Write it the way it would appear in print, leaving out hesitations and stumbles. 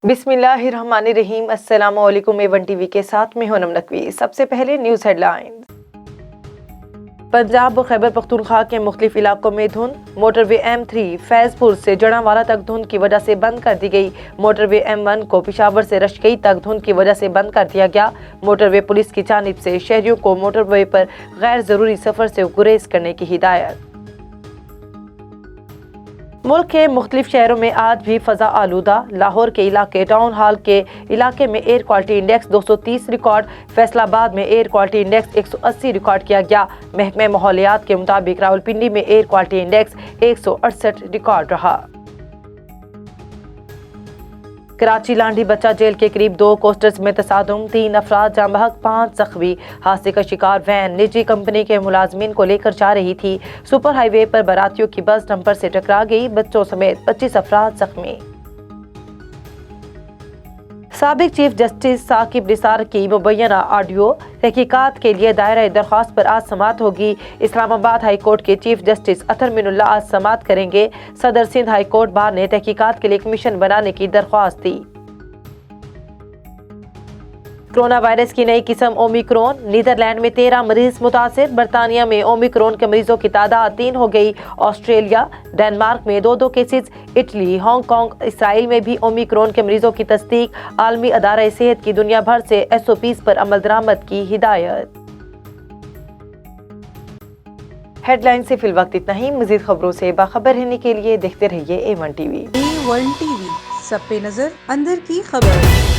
बिस्मिल्लाहिर्रहमानिर्रहीम। अस्सलाम वालेकुम। A1 टीवी के साथ में हूं नम नकवी। सबसे पहले न्यूज़ हेडलाइंस। पंजाब और खैबर पख्तूनख्वा के मुख्तलिफ इलाकों में धुंध। मोटरवे M3 फैजपुर से जड़ांवाला तक धुंध की वजह से बंद कर दी गई। मोटरवे M1 को पिशावर से रशकई तक धुंध की वजह से बंद कर दिया गया। मोटरवे पुलिस की जानिब से शहरियों को मोटरवे पर गैर जरूरी सफर से गुरेज करने की हिदायत। मुल्क के मुख्तलिफ शहरों में आज भी फजा आलूदा। लाहौर के इलाके टाउन हॉल के इलाके में air quality index 230 record. Faisalabad में एयर क्वालिटी इंडेक्स 180 रिकॉर्ड किया गया। महकमे माहौलियात के मुताबिक रावलपिंडी में एयर क्वालिटी इंडेक्स 168 रिकॉर्ड रहा। कराची लांडी बच्चा जेल के करीब 2 कोस्टर्स में तसादुम, 3 अफराद जाँ बहक, 5 जख्मी। हादसे का शिकार वैन निजी कंपनी के मुलाजमीन को लेकर जा रही थी। सुपर हाईवे पर बारातियों की बस डंपर से टकरा गई। बच्चों समेत 25 अफराद जख्मी। साबिक चीफ जस्टिस साकिब निसार की मुबैना ऑडियो तहकीकात के लिए दायरा दरख्वास्त पर आज समाअत होगी। इस्लामाबाद हाई कोर्ट के चीफ जस्टिस अतर मिनुल्लाह आज समाअत करेंगे। सदर सिंध हाई कोर्ट बार ने तहकीकात के लिए कमीशन बनाने की दरख्वास्त दी। कोरोना वायरस की नई किस्म ओमिक्रॉन। नीदरलैंड में 13 मरीज मुतासिर। बरतानिया में ओमिक्रॉन के मरीजों की तादाद 3 हो गई। ऑस्ट्रेलिया डेनमार्क में 2 केसेस। इटली, हांगकांग, इसराइल में भी ओमिक्रॉन के मरीजों की तस्दीक। आलमी अदारा सेहत की दुनिया भर से SOPs पर अमल दरामद की हिदायत। हेडलाइन से फिल वक्त इतना ही। मजीद खबरों से बाखबर रहने के लिए देखते रहिए A1 टीवी। A1 टीवी, सब पे नजर, अंदर की खबर।